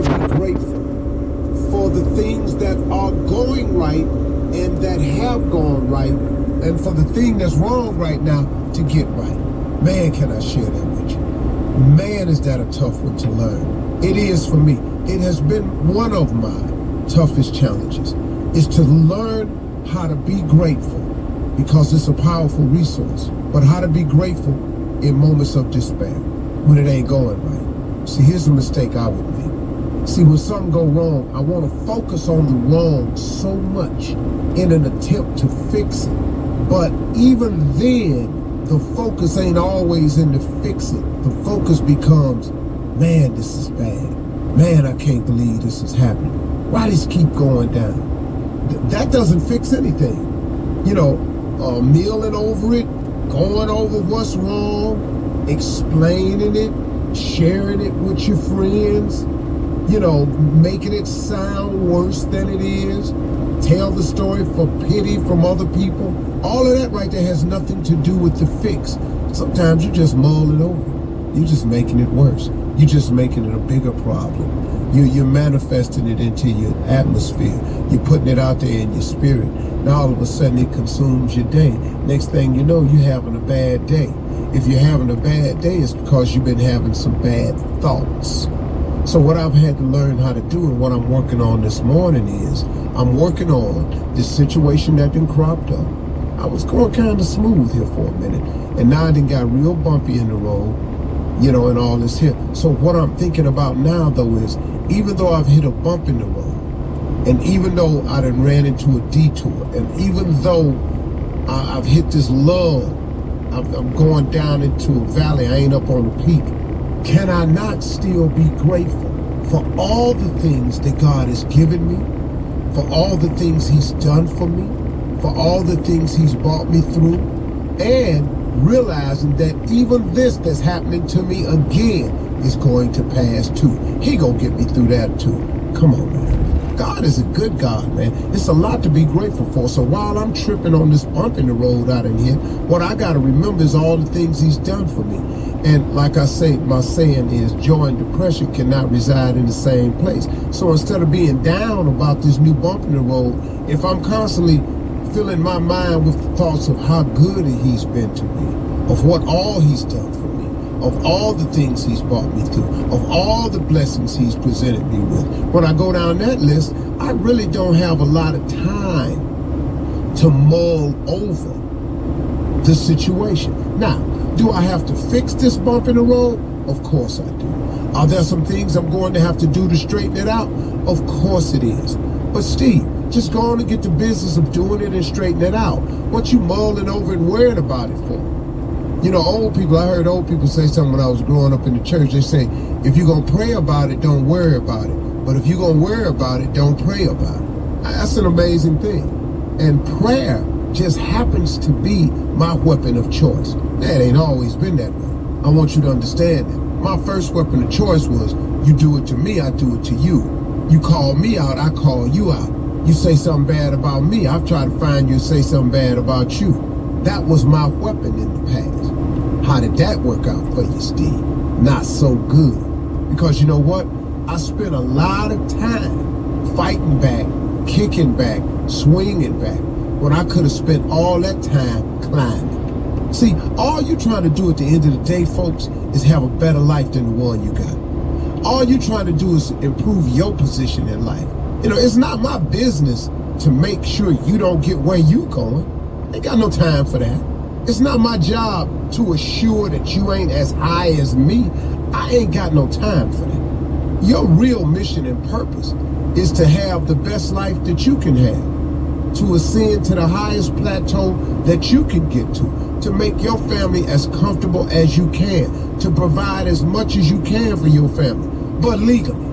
be grateful for the things that are going right and that have gone right, and for the thing that's wrong right now to get right. Man, can I share that with you? Man, is that a tough one to learn. It is for me. It has been one of my toughest challenges, is to learn how to be grateful, because it's a powerful resource, but how to be grateful in moments of despair when it ain't going right. See, here's a mistake I would make. See, when something go wrong, I want to focus on the wrong so much in an attempt to fix it. But even then, the focus ain't always in to fix it. The focus becomes, man, this is bad. Man, I can't believe this is happening. Why does it keep going down? That doesn't fix anything. You know, milling over it, going over what's wrong, explaining it, sharing it with your friends, you know, making it sound worse than it is, tell the story for pity from other people. All of that right there has nothing to do with the fix. Sometimes you just mull it over. You're just making it worse. You're just making it a bigger problem. You're manifesting it into your atmosphere. You're putting it out there in your spirit. Now all of a sudden it consumes your day. Next thing you know, you're having a bad day. If you're having a bad day, it's because you've been having some bad thoughts. So what I've had to learn how to do, and what I'm working on this morning, is I'm working on this situation that done cropped up. I was going kind of smooth here for a minute, and now I done got real bumpy in the road, you know, and all this here. So what I'm thinking about now, though, is even though I've hit a bump in the road, and even though I done ran into a detour, and even though I've hit this lull, I'm going down into a valley, I ain't up on the peak, can I not still be grateful for all the things that God has given me, for all the things he's done for me, for all the things he's brought me through, and realizing that even this that's happening to me again is going to pass too. He gonna get me through that too. Come on, man. God is a good God, man. It's a lot to be grateful for. So while I'm tripping on this bump in the road out in here, what I got to remember is all the things he's done for me. And like I say, my saying is, joy and depression cannot reside in the same place. So instead of being down about this new bump in the road, if I'm constantly filling my mind with the thoughts of how good he's been to me, of what all he's done for me, of all the things he's brought me through, of all the blessings he's presented me with. When I go down that list, I really don't have a lot of time to mull over the situation. Now, do I have to fix this bump in the road? Of course I do. Are there some things I'm going to have to do to straighten it out? Of course it is. But Steve, just go on and get the business of doing it and straighten it out. What you mulling over and worried about it for? You know, old people, I heard old people say something when I was growing up in the church. They say, if you're going to pray about it, don't worry about it. But if you're going to worry about it, don't pray about it. That's an amazing thing. And prayer just happens to be my weapon of choice. That ain't always been that way. I want you to understand that. My first weapon of choice was, you do it to me, I do it to you. You call me out, I call you out. You say something bad about me, I've tried to find you and say something bad about you. That was my weapon in the past. How did that work out for you, Steve? Not so good. Because you know what? I spent a lot of time fighting back, kicking back, swinging back, when I could have spent all that time climbing. See, all you're trying to do at the end of the day, folks, is have a better life than the one you got. All you're trying to do is improve your position in life. You know, it's not my business to make sure you don't get where you going. Ain't got no time for that. It's not my job to assure that you ain't as high as me. I ain't got no time for that. Your real mission and purpose is to have the best life that you can have, to ascend to the highest plateau that you can get to make your family as comfortable as you can, to provide as much as you can for your family, but legally.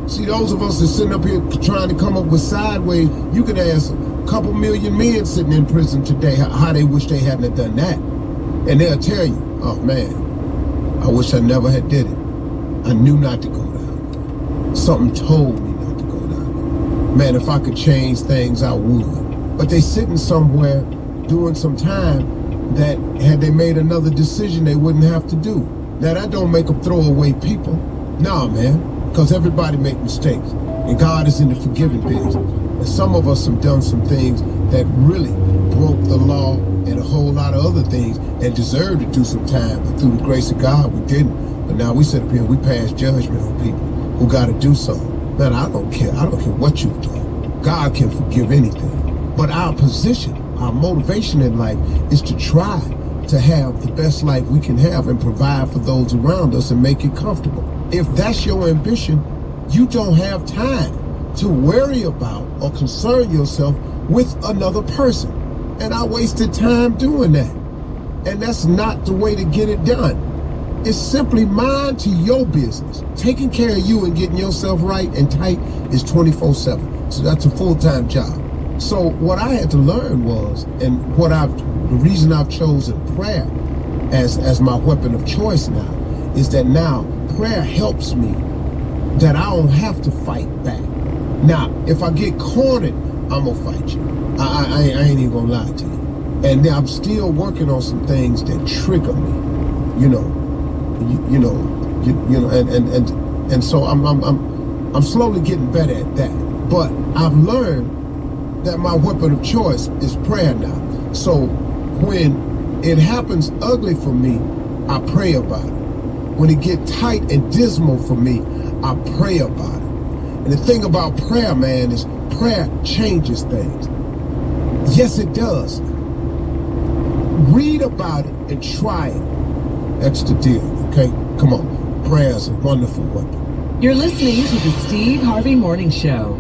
See, those of us that sitting up here trying to come up with sideways, you can ask a couple million men sitting in prison today how they wish they hadn't have done that. And they'll tell you, oh man, I wish I never had did it. I knew not to go down. Something told me not to go down. Man, if I could change things, I would. But they sitting somewhere doing some time that had they made another decision, they wouldn't have to do. Now, that don't make them throw away people. Nah, man. Because everybody make mistakes. And God is in the forgiving business. And some of us have done some things that really broke the law and a whole lot of other things and deserved to do some time. But through the grace of God, we didn't. But now we sit up here and we pass judgment on people who got to do something. Man, I don't care. I don't care what you've done. God can forgive anything. But our position, our motivation in life is to try to have the best life we can have and provide for those around us and make it comfortable. If that's your ambition, you don't have time to worry about or concern yourself with another person. And I wasted time doing that. And that's not the way to get it done. It's simply mind to your business. Taking care of you and getting yourself right and tight is 24/7. So that's a full-time job. So what I had to learn was, and the reason I've chosen prayer as my weapon of choice now, is that now prayer helps me that I don't have to fight back. Now, if I get cornered, I'm gonna fight you. I ain't even gonna lie to you. And then I'm still working on some things that trigger me, and so I'm slowly getting better at that. But I've learned that my weapon of choice is prayer now. So when it happens ugly for me, I pray about it. When it get tight and dismal for me, I pray about it. And the thing about prayer, man, is prayer changes things. Yes, it does. Read about it and try it. That's the deal, okay? Come on. Prayer is a wonderful weapon. You're listening to the Steve Harvey Morning Show.